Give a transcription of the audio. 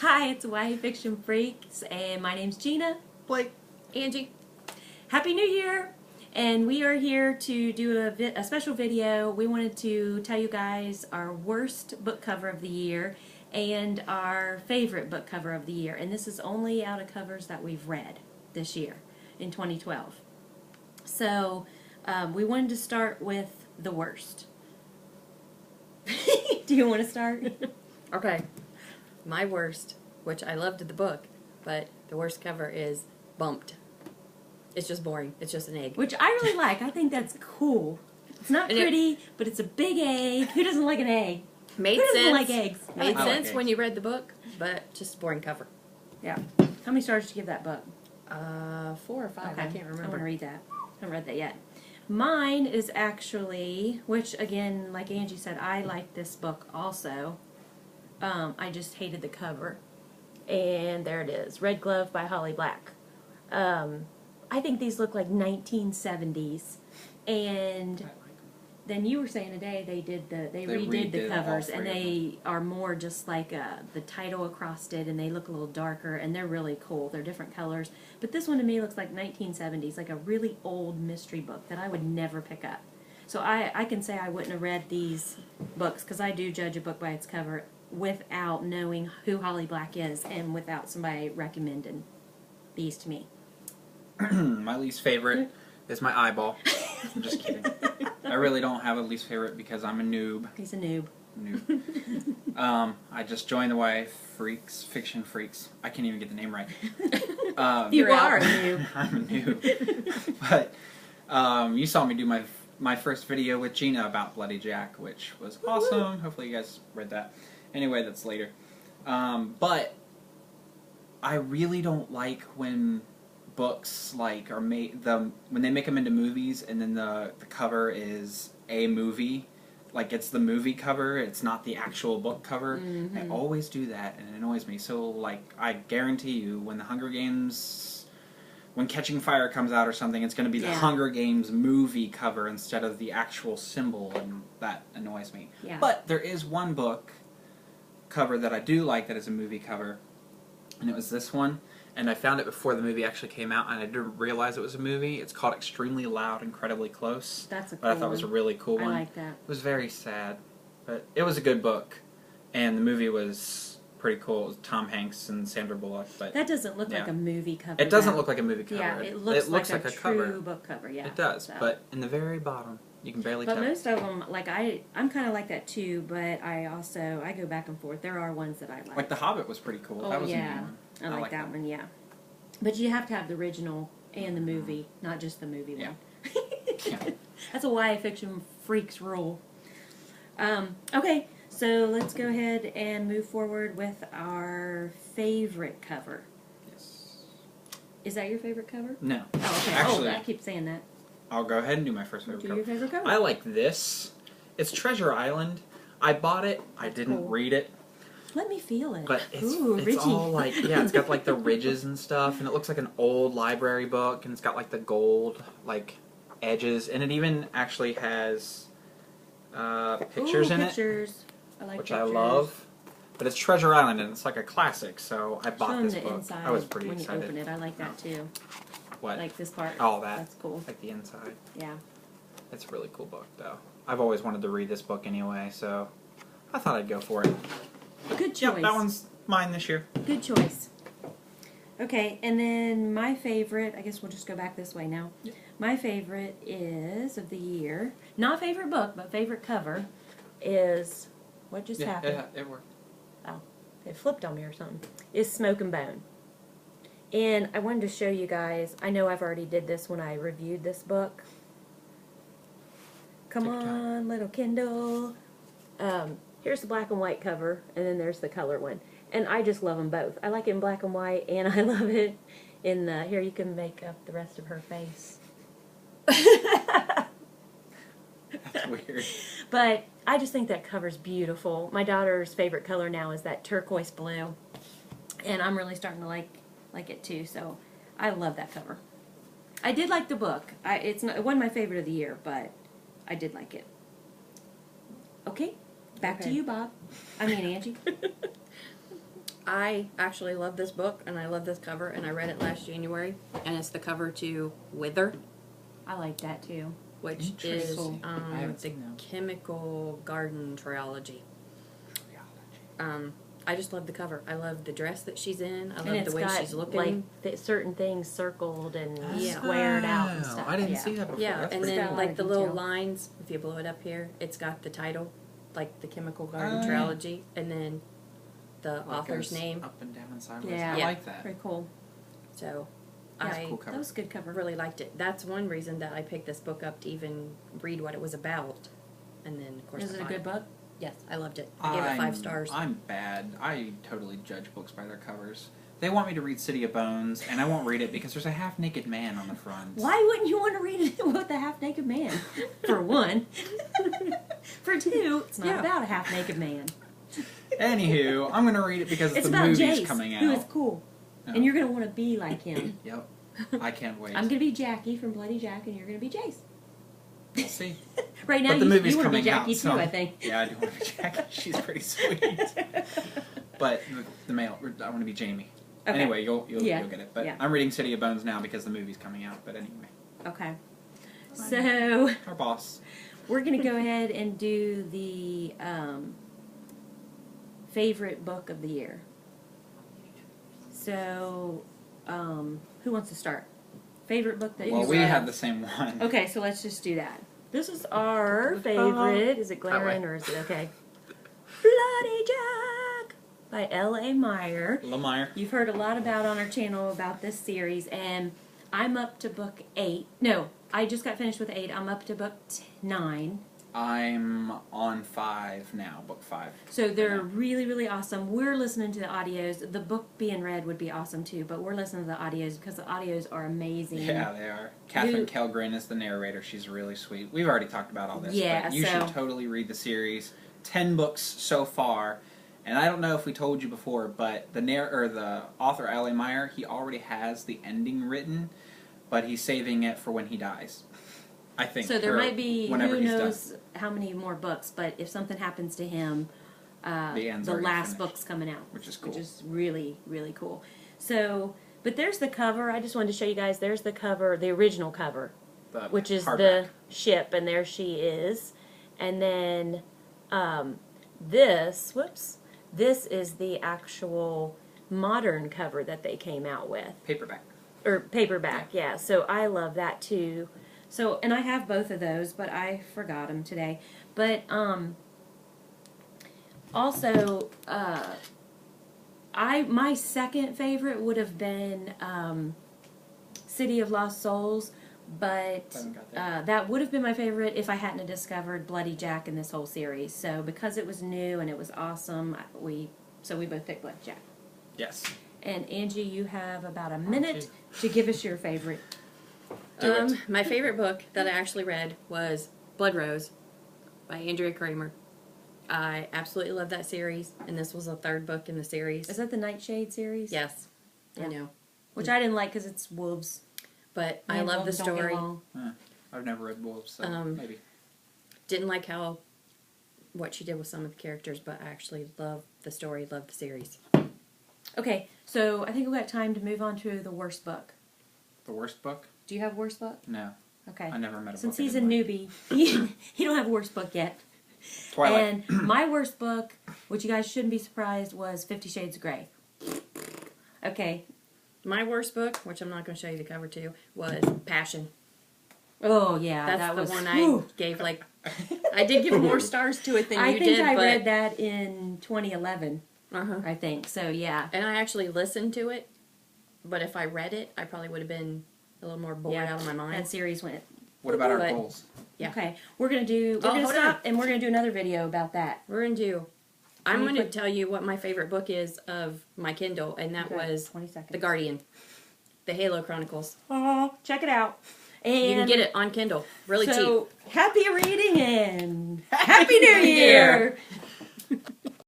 Hi, it's YA Fiction Freaks, and my name's Gina. Blake. Angie. Happy New Year! And we are here to do a special video. We wanted to tell you guys our worst book cover of the year and our favorite book cover of the year. And this is only out of covers that we've read this year, in 2012. So, we wanted to start with the worst. Do you want to start? Okay. My worst, which I loved the book, but the worst cover is Bumped. It's just boring. It's just an egg. Which I really like. I think that's cool. It's not pretty, but it's a big egg. Who doesn't like an egg? Made Who doesn't sense. like eggs? Made I like sense eggs. when you read the book, but just a boring cover. Yeah. How many stars did you give that book? 4 or 5. I can't I want to remember. read that. I haven't read that yet. Mine is actually, which again, like Angie said, I like this book also. I just hated the cover. And there it is. Red Glove by Holly Black. I think these look like 1970s. And then you were saying today they redid the covers, and they are more just like the title across it, and they look a little darker, and they're really cool. They're different colors. But this one to me looks like 1970s, like a really old mystery book that I would never pick up. So I can say I wouldn't have read these books, because I do judge a book by its cover without knowing who Holly Black is and without somebody recommending these to me. My least favorite is my eyeball. I'm just kidding. I really don't have a least favorite because I'm a noob. He's a noob. I just joined the YA Fiction Freaks. I can't even get the name right. You are a noob. I'm a noob. But you saw me do my first video with Gina about Bloody Jack, which was awesome. Hopefully you guys read that. Anyway, that's later. But I really don't like when books are made when they make them into movies and then the cover is a movie, like it's the movie cover, it's not the actual book cover. Mm-hmm. They always do that and it annoys me. So like I guarantee you when the Hunger Games, when Catching Fire comes out or something, it's going to be the Hunger Games movie cover instead of the actual symbol, and that annoys me. Yeah. But there is one book cover that I do like that is a movie cover, and it was this one. And I found it before the movie actually came out, and I didn't realize it was a movie. It's called Extremely Loud, Incredibly Close. That's a cool But I thought it was a really cool one. I like that. It was very sad, but it was a good book. And the movie was pretty cool. It was Tom Hanks and Sandra Bullock. But that doesn't look like a movie cover. it doesn't look like a movie cover. Yeah, it looks like a true cover. book cover. Yeah, It does, so. but in the very bottom, you can barely But tell. most of them, like I'm kind of like that too. But I go back and forth. There are ones that I like. Like The Hobbit was pretty cool. Oh That was a yeah, neat one. I like that one. Yeah, but you have to have the original and the movie, not just the movie one. Yeah. That's a YA Fiction Freaks rule. Okay, so let's go ahead and move forward with our favorite cover. Yes. Is that your favorite cover? No. Oh, okay. Actually, I keep saying that. I'll go ahead and do my first favorite Do cover. your favorite cover. I like this. It's Treasure Island. I bought it. I didn't cool. read it. Let me feel it. But it's Richie. all like, yeah, it's got like the ridges and stuff, and it looks like an old library book, and it's got like the gold like edges, and it even actually has pictures in pictures. I like it, which pictures. I love. But it's Treasure Island, and it's like a classic, so I Show bought them this the book. inside I was pretty when excited. you open it. I like that too. What? Like this part. All that. That's cool. Like the inside. Yeah. It's a really cool book, though. I've always wanted to read this book anyway, so I thought I'd go for it. Good choice. Yep, that one's mine this year. Good choice. Okay, and then my favorite, I guess we'll just go back this way now. Yep. My favorite is, of the year, not favorite book, but favorite cover, is, what just happened? It worked. Oh, it flipped on me or something. Is Smoke and Bone. And I wanted to show you guys, I know I've already did this when I reviewed this book. Come Take your time. on, little Kindle. Here's the black and white cover, and then there's the color one. And I just love them both. I like it in black and white, and I love it in the, here you can make up the rest of her face. That's weird. But I just think that cover's beautiful. My daughter's favorite color now is that turquoise blue. And I'm really starting to like it too, so I love that cover. I did like the book. It wasn't my favorite of the year, but I did like it. Okay, back to you, Bob. I mean, Angie. I actually love this book, and I love this cover, and I read it last January, and it's the cover to Wither, I like that too. which is Interesting. I haven't the seen that. Chemical Garden trilogy. I just love the cover. I love the dress that she's in. I And love it's the way got she's looking. like certain things circled and Yeah. squared out and stuff. I didn't yeah. see that before. Yeah, That's and pretty then cool. like the Detail. little lines, if you blow it up here, it's got the title, like the Chemical Garden Oh, yeah. trilogy, and then the It author's goes name. up and down and sideways. Yeah. I Yeah. like that. Pretty cool. So Yeah, I Cool That cover. was a good cover. really liked it. That's one reason that I picked this book up to even read what it was about. And then of course Is I it a bought good book? Yes, I loved it. I gave it 5 stars. I'm bad. I totally judge books by their covers. They want me to read City of Bones, and I won't read it because there's a half-naked man on the front. Why wouldn't you want to read it with a half-naked man? For one. For two, it's not Yeah. about a half-naked man. Anywho, I'm going to read it because It's the about movie's Jace, coming out. who is cool. No. And you're going to want to be like him. Yep. I can't wait. I'm going to be Jackie from Bloody Jack, and you're going to be Jace. We'll see. Right now, But the you movie's want to be coming out, Jackie so too, I think. yeah, I do want to be Jackie. She's pretty sweet. But the male, I want to be Jamie. Okay. Anyway, you'll Yeah. get it. But Yeah. I'm reading City of Bones now because the movie's coming out. But anyway, Okay. So, our boss. we're going to go ahead and do the favorite book of the year. So, who wants to start? Favorite book that Well, you we read? have the same one. Okay, so let's just do that. This is our favorite. Is it glaring way. or is it okay? Bloody Jack by L.A. Meyer. Lemire. You've heard a lot about on our channel about this series, and I'm up to book 8. No, I just got finished with 8. I'm up to book 9. I'm on 5 now, book 5. So they're Yeah. really, really awesome. We're listening to the audios. The book being read would be awesome too, but we're listening to the audios because the audios are amazing. Yeah, they are. Catherine Kellgren is the narrator. She's really sweet. We've already talked about all this. Yeah, but you so- should totally read the series. 10 books so far. And I don't know if we told you before, but the author, L.A. Meyer, he already has the ending written, but he's saving it for when he dies. I think. So there or might be, whenever who he's knows how many more books, but if something happens to him, The end's the already last finished. book's coming out. Which is cool. Which is really, really cool. So, but there's the cover. I just wanted to show you guys, there's the cover, the original cover, The which is hardback. the ship, and there she is. And then this is the actual modern cover that they came out with. Paperback. Or paperback, yeah. So I love that too. So, and I have both of those, but I forgot them today. But also, my second favorite would have been City of Lost Souls, but Haven't got that. that would have been my favorite if I hadn't have discovered Bloody Jack in this whole series. So because it was new and it was awesome, we both picked Bloody Jack. Yes. And Angie, you have about a minute to give us your favorite. Do it. My favorite book that I actually read was Blood Rose by Andrea Kramer. I absolutely love that series, and this was the 3rd book in the series. Is that the Nightshade series? Yes, Yeah. I know. Which I didn't like because it's wolves. But I And love the wolves don't get story. along. I've never read Wolves, so maybe. Didn't like what she did with some of the characters, but I actually love the story, love the series. Okay, so I think we've got time to move on to the worst book. The worst book? Do you have worst book? No. Okay. I never met a Since book I he's a didn't like. newbie, he don't have a worst book yet. Twilight. And my worst book, which you guys shouldn't be surprised, was 50 Shades of Grey. Okay. My worst book, which I'm not going to show you the cover to, was Passion. Oh, yeah. That's that the was, one whew. I gave, like, I did give more stars to it than I you think did, I but... read that in 2011, Uh-huh. I think. So, yeah. And I actually listened to it, but if I read it, I probably would have been a little more bored out of my mind. That series went. What about our But- goals? Yeah. Okay. We're going to hold stop on. and we're going to do another video about that. We're going to do... I'm Can you going to put- tell you what my favorite book is of my Kindle, and that Okay, was 20 seconds. The Guardian. The Halo Chronicles. Oh, check it out. And You can get it on Kindle. Really cheap. so, happy reading and Happy New Year!